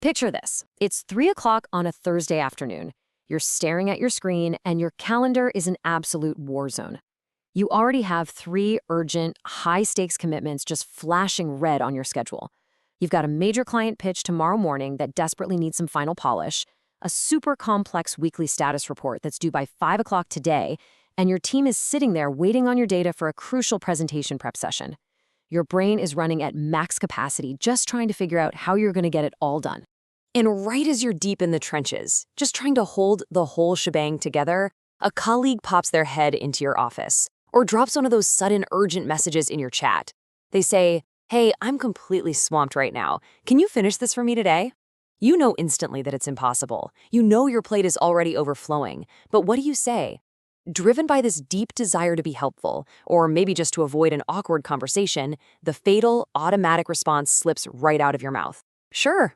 Picture this. It's 3 o'clock on a Thursday afternoon. You're staring at your screen, and your calendar is an absolute war zone. You already have 3 urgent, high-stakes commitments just flashing red on your schedule. You've got a major client pitch tomorrow morning that desperately needs some final polish, a super complex weekly status report that's due by 5 o'clock today, and your team is sitting there waiting on your data for a crucial presentation prep session. Your brain is running at max capacity, just trying to figure out how you're going to get it all done. And right as you're deep in the trenches, just trying to hold the whole shebang together, a colleague pops their head into your office or drops one of those sudden urgent messages in your chat. They say, "Hey, I'm completely swamped right now. Can you finish this for me today?" You know instantly that it's impossible. You know your plate is already overflowing. But what do you say? Driven by this deep desire to be helpful, or maybe just to avoid an awkward conversation, the fatal, automatic response slips right out of your mouth. Sure.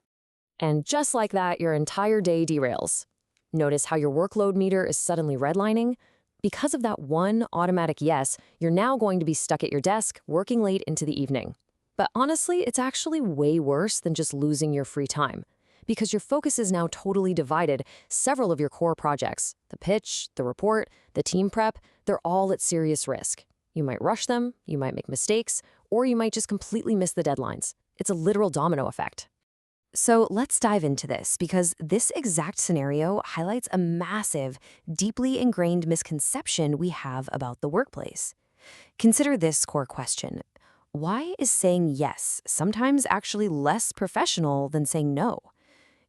And just like that, your entire day derails. Notice how your workload meter is suddenly redlining? Because of that one automatic yes, you're now going to be stuck at your desk, working late into the evening. But honestly, it's actually way worse than just losing your free time. Because your focus is now totally divided, several of your core projects, the pitch, the report, the team prep, they're all at serious risk. You might rush them, you might make mistakes, or you might just completely miss the deadlines. It's a literal domino effect. So let's dive into this, because this exact scenario highlights a massive, deeply ingrained misconception we have about the workplace. Consider this core question. Why is saying yes sometimes actually less professional than saying no?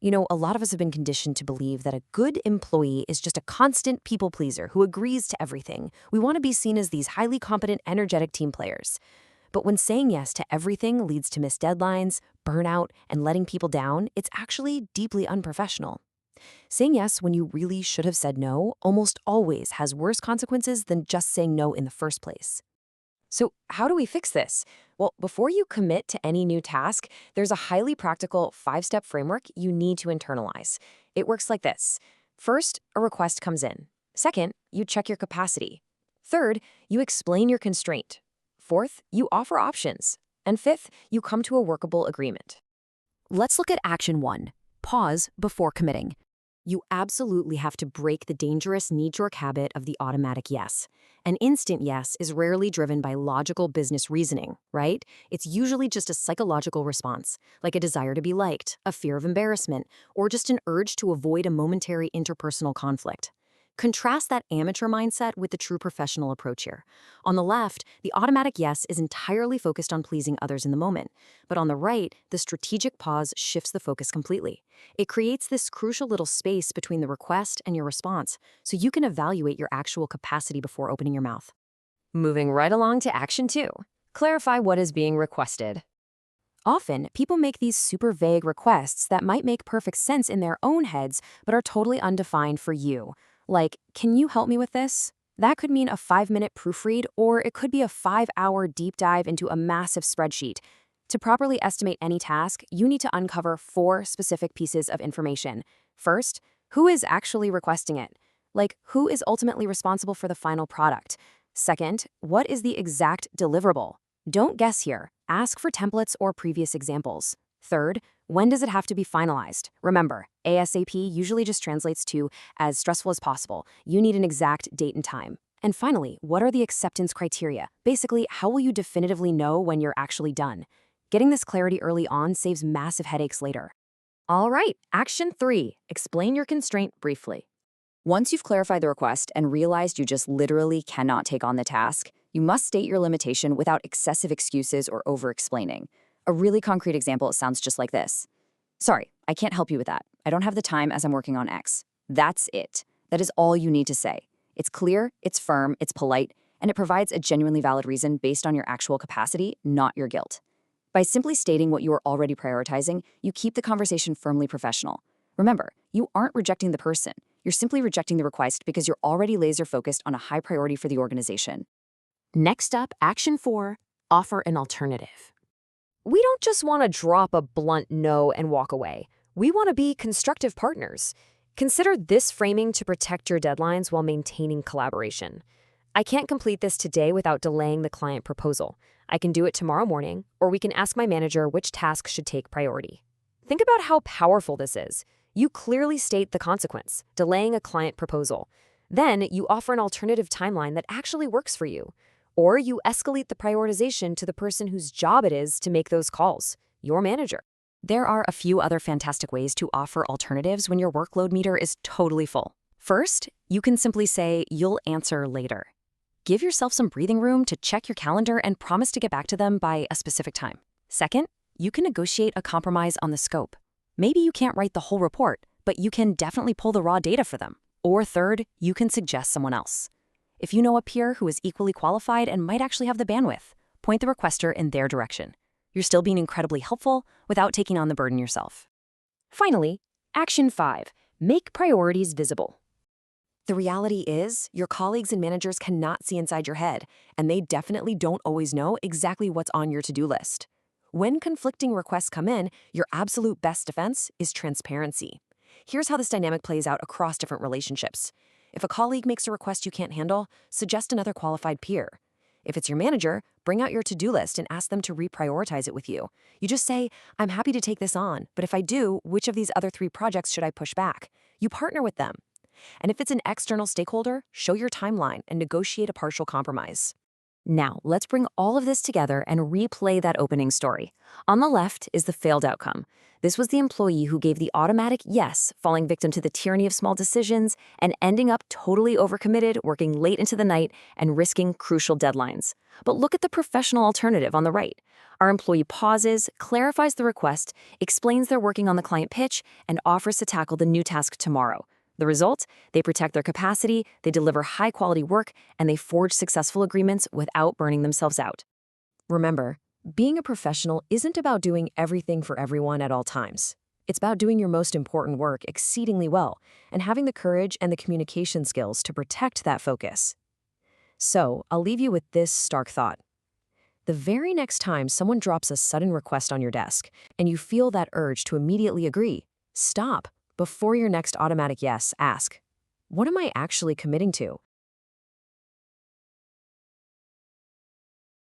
You know, a lot of us have been conditioned to believe that a good employee is just a constant people pleaser who agrees to everything. We want to be seen as these highly competent, energetic team players. But when saying yes to everything leads to missed deadlines, burnout, and letting people down, it's actually deeply unprofessional. Saying yes when you really should have said no almost always has worse consequences than just saying no in the first place. So how do we fix this? Well, before you commit to any new task, there's a highly practical 5-step framework you need to internalize. It works like this. First, a request comes in. Second, you check your capacity. Third, you explain your constraint. Fourth, you offer options. And fifth, you come to a workable agreement. Let's look at action 1. Pause before committing. You absolutely have to break the dangerous knee-jerk habit of the automatic yes. An instant yes is rarely driven by logical business reasoning, right? It's usually just a psychological response, like a desire to be liked, a fear of embarrassment, or just an urge to avoid a momentary interpersonal conflict. Contrast that amateur mindset with the true professional approach here. On the left, the automatic yes is entirely focused on pleasing others in the moment. But on the right, the strategic pause shifts the focus completely. It creates this crucial little space between the request and your response, so you can evaluate your actual capacity before opening your mouth. Moving right along to action 2. Clarify what is being requested. Often, people make these super vague requests that might make perfect sense in their own heads, but are totally undefined for you. Like, can you help me with this? That could mean a 5-minute proofread, or it could be a 5-hour deep dive into a massive spreadsheet. To properly estimate any task, you need to uncover 4 specific pieces of information. First, who is actually requesting it? Like, who is ultimately responsible for the final product? Second, what is the exact deliverable? Don't guess here. Ask for templates or previous examples. Third, when does it have to be finalized? Remember, ASAP usually just translates to as stressful as possible. You need an exact date and time. And finally, what are the acceptance criteria? Basically, how will you definitively know when you're actually done? Getting this clarity early on saves massive headaches later. All right, action 3. Explain your constraint briefly. Once you've clarified the request and realized you just literally cannot take on the task, you must state your limitation without excessive excuses or over-explaining. A really concrete example sounds just like this. Sorry, I can't help you with that. I don't have the time as I'm working on X. That's it. That is all you need to say. It's clear, it's firm, it's polite, and it provides a genuinely valid reason based on your actual capacity, not your guilt. By simply stating what you are already prioritizing, you keep the conversation firmly professional. Remember, you aren't rejecting the person. You're simply rejecting the request because you're already laser-focused on a high priority for the organization. Next up, action 4, offer an alternative. We don't just want to drop a blunt no and walk away. We want to be constructive partners. Consider this framing to protect your deadlines while maintaining collaboration. I can't complete this today without delaying the client proposal. I can do it tomorrow morning, or we can ask my manager which task should take priority. Think about how powerful this is. You clearly state the consequence, delaying a client proposal. Then you offer an alternative timeline that actually works for you. Or you escalate the prioritization to the person whose job it is to make those calls, your manager. There are a few other fantastic ways to offer alternatives when your workload meter is totally full. First, you can simply say you'll answer later. Give yourself some breathing room to check your calendar and promise to get back to them by a specific time. Second, you can negotiate a compromise on the scope. Maybe you can't write the whole report, but you can definitely pull the raw data for them. Or third, you can suggest someone else. If you know a peer who is equally qualified and might actually have the bandwidth, point the requester in their direction. You're still being incredibly helpful without taking on the burden yourself. Finally, Action 5. Make priorities visible. The reality is, your colleagues and managers cannot see inside your head, and they definitely don't always know exactly what's on your to-do list. When conflicting requests come in, your absolute best defense is transparency. Here's how this dynamic plays out across different relationships. If a colleague makes a request you can't handle, suggest another qualified peer. If it's your manager, bring out your to-do list and ask them to reprioritize it with you. You just say, I'm happy to take this on, but if I do, which of these other 3 projects should I push back? You partner with them. And if it's an external stakeholder, show your timeline and negotiate a partial compromise. Now, let's bring all of this together and replay that opening story. On the left is the failed outcome. This was the employee who gave the automatic yes, falling victim to the tyranny of small decisions and ending up totally overcommitted, working late into the night, and risking crucial deadlines. But look at the professional alternative on the right. Our employee pauses, clarifies the request, explains they're working on the client pitch, and offers to tackle the new task tomorrow. The result? They protect their capacity, they deliver high-quality work, and they forge successful agreements without burning themselves out. Remember, being a professional isn't about doing everything for everyone at all times. It's about doing your most important work exceedingly well and having the courage and the communication skills to protect that focus. So, I'll leave you with this stark thought. The very next time someone drops a sudden request on your desk and you feel that urge to immediately agree, stop. Before your next automatic yes, ask, what am I actually committing to?